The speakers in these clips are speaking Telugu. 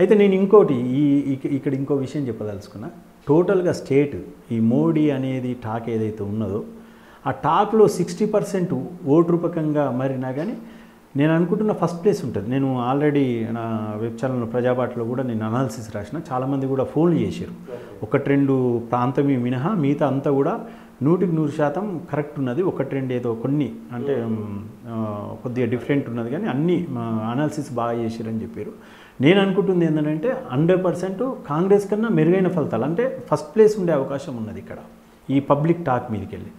అయితే నేను ఇంకోటి ఇక్కడ ఇంకో విషయం చెప్పదలుచుకున్నా. టోటల్గా స్టేట్ ఈ మోడీ అనేది టాక్ ఏదైతే ఉన్నదో ఆ టాక్లో 60% ఓటు రూపకంగా మారినా కానీ నేను అనుకుంటున్న ఫస్ట్ ప్లేస్ ఉంటుంది. నేను ఆల్రెడీ నా వెబ్ ఛానల్ ప్రజాబాటలో కూడా నేను అనాలిసిస్ రాసిన. చాలామంది కూడా ఫోన్లు చేశారు. 1-2 ప్రాంతమే మినహా మిగతా అంతా కూడా 100% కరెక్ట్ ఉన్నది. 1-2 ఏదో కొన్ని అంటే కొద్దిగా డిఫరెంట్ ఉన్నది, కానీ అన్నీ అనాలిసిస్ బాగా చేశారని చెప్పారు. నేను అనుకుంటుంది ఏంటంటే 100% కాంగ్రెస్ కన్నా మెరుగైన ఫలితాలు, అంటే ఫస్ట్ ప్లేస్ ఉండే అవకాశం ఉన్నది ఇక్కడ ఈ పబ్లిక్ టాక్ మీదకి వెళ్ళి.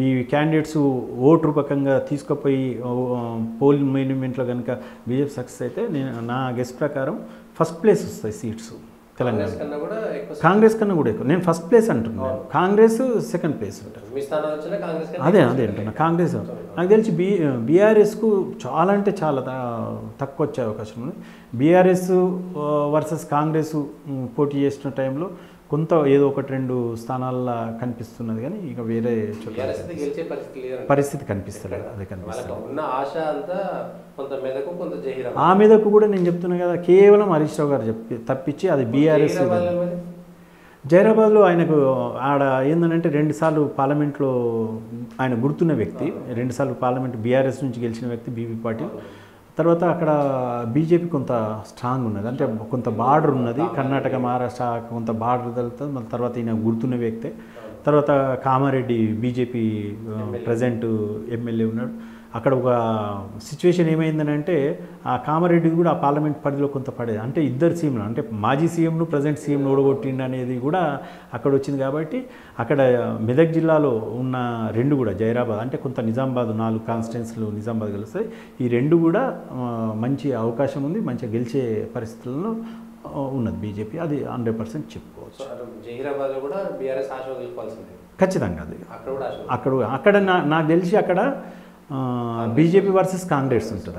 ఈ క్యాండిడేట్స్ ఓటు రూపకంగా తీసుకుపోయి పోలింగ్ మేనేజ్మెంట్లో కనుక బీజేపీ సక్సెస్ అయితే నా గెస్ ప్రకారం ఫస్ట్ ప్లేస్ వస్తాయి సీట్స్ తెలంగాణ. కాంగ్రెస్ కన్నా కూడా ఎక్కువ. నేను ఫస్ట్ ప్లేస్ అంటున్నాను, కాంగ్రెస్ సెకండ్ ప్లేస్ ఉంటుంది. అదే అంటున్నా. కాంగ్రెస్ నాకు తెలిసి బీఆర్ఎస్కు చాలా అంటే చాలా తక్కువ వచ్చే అవకాశం ఉంది. బీఆర్ఎస్ వర్సెస్ కాంగ్రెస్ పోటీ చేసిన టైంలో కొంత ఏదో 1-2 స్థానాల్లో కనిపిస్తున్నది, కానీ ఇక వేరే పరిస్థితి కనిపిస్తలేదు. అదే కనిపిస్తుంది. ఆ మీదకు కూడా నేను చెప్తున్నా కదా, కేవలం హరీష్ రావు గారు తప్పించి అది బీఆర్ఎస్. జైరాబాద్లో ఆయనకు ఆడ ఏంటంటే 2 సార్లు పార్లమెంట్లో ఆయన గుర్తున్న వ్యక్తి, 2 సార్లు పార్లమెంట్ బీఆర్ఎస్ నుంచి గెలిచిన వ్యక్తి బీబీ పాటిల్. తర్వాత అక్కడ బీజేపీ కొంత స్ట్రాంగ్ ఉన్నది, అంటే కొంత బార్డర్ ఉన్నది. కర్ణాటక మహారాష్ట్ర కొంత బార్డర్ తగులుతుంది. మళ్ళీ తర్వాత ఈయన గుర్తున్న వ్యక్తే. తర్వాత కామారెడ్డి బీజేపీ ప్రజెంట్ ఎమ్మెల్యే ఉన్నాడు. అక్కడ ఒక సిచ్యువేషన్ ఏమైందనంటే ఆ కామారెడ్డి కూడా ఆ పార్లమెంట్ పరిధిలో కొంత పడేది, అంటే ఇద్దరు సీఎంలు, అంటే మాజీ సీఎంను ప్రజెంట్ సీఎంను ఓడగొట్టిండు అనేది కూడా అక్కడ వచ్చింది. కాబట్టి అక్కడ మెదక్ జిల్లాలో ఉన్న 2 కూడా జైరాబాద్ అంటే కొంత నిజామాబాద్ 4 కాన్స్టిట్యున్సీలు నిజామాబాద్ గెలుస్తాయి. ఈ 2 కూడా మంచి అవకాశం ఉంది, మంచిగా గెలిచే పరిస్థితుల్లో ఉన్నది బీజేపీ. అది 100% చెప్పుకోవచ్చు. ఖచ్చితంగా అది అక్కడ నాకు తెలిసి అక్కడ బీజేపీ వర్సెస్ కాంగ్రెస్ ఉంటుంది.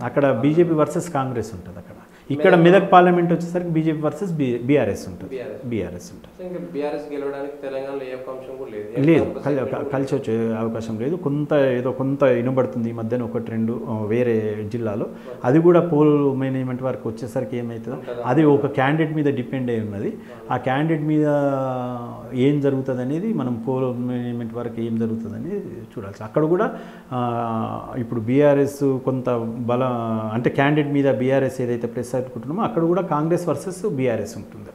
అక్కడ బీజేపీ వర్సెస్ కాంగ్రెస్ ఉంటుంది. అక్కడ ఇక్కడ మెదక్ పార్లమెంట్ వచ్చేసరికి బీజేపీ వర్సెస్ బీఆర్ఎస్ ఉంటుంది. లేదు, కలిసి వచ్చే అవకాశం లేదు. కొంత వినబడుతుంది ఈ మధ్యన 1-2 వేరే జిల్లాలో. అది కూడా పోల్ మేనేజ్మెంట్ వరకు వచ్చేసరికి ఏమవుతుందో అది ఒక క్యాండిడేట్ మీద డిపెండ్ అయి ఉన్నది. ఆ క్యాండిడేట్ మీద ఏం జరుగుతుంది అనేది మనం పోల్ మేనేజ్మెంట్ వరకు ఏం జరుగుతుంది అనేది చూడాల్సి. అక్కడ కూడా ఇప్పుడు బీఆర్ఎస్ కొంత బలం, అంటే క్యాండిడేట్ మీద బీఆర్ఎస్ ఏదైతే ప్రెస్ అనుకుంటున్నామో అక్కడ కూడా కాంగ్రెస్ వర్సెస్ బీఆర్ఎస్ ఉంటుంది.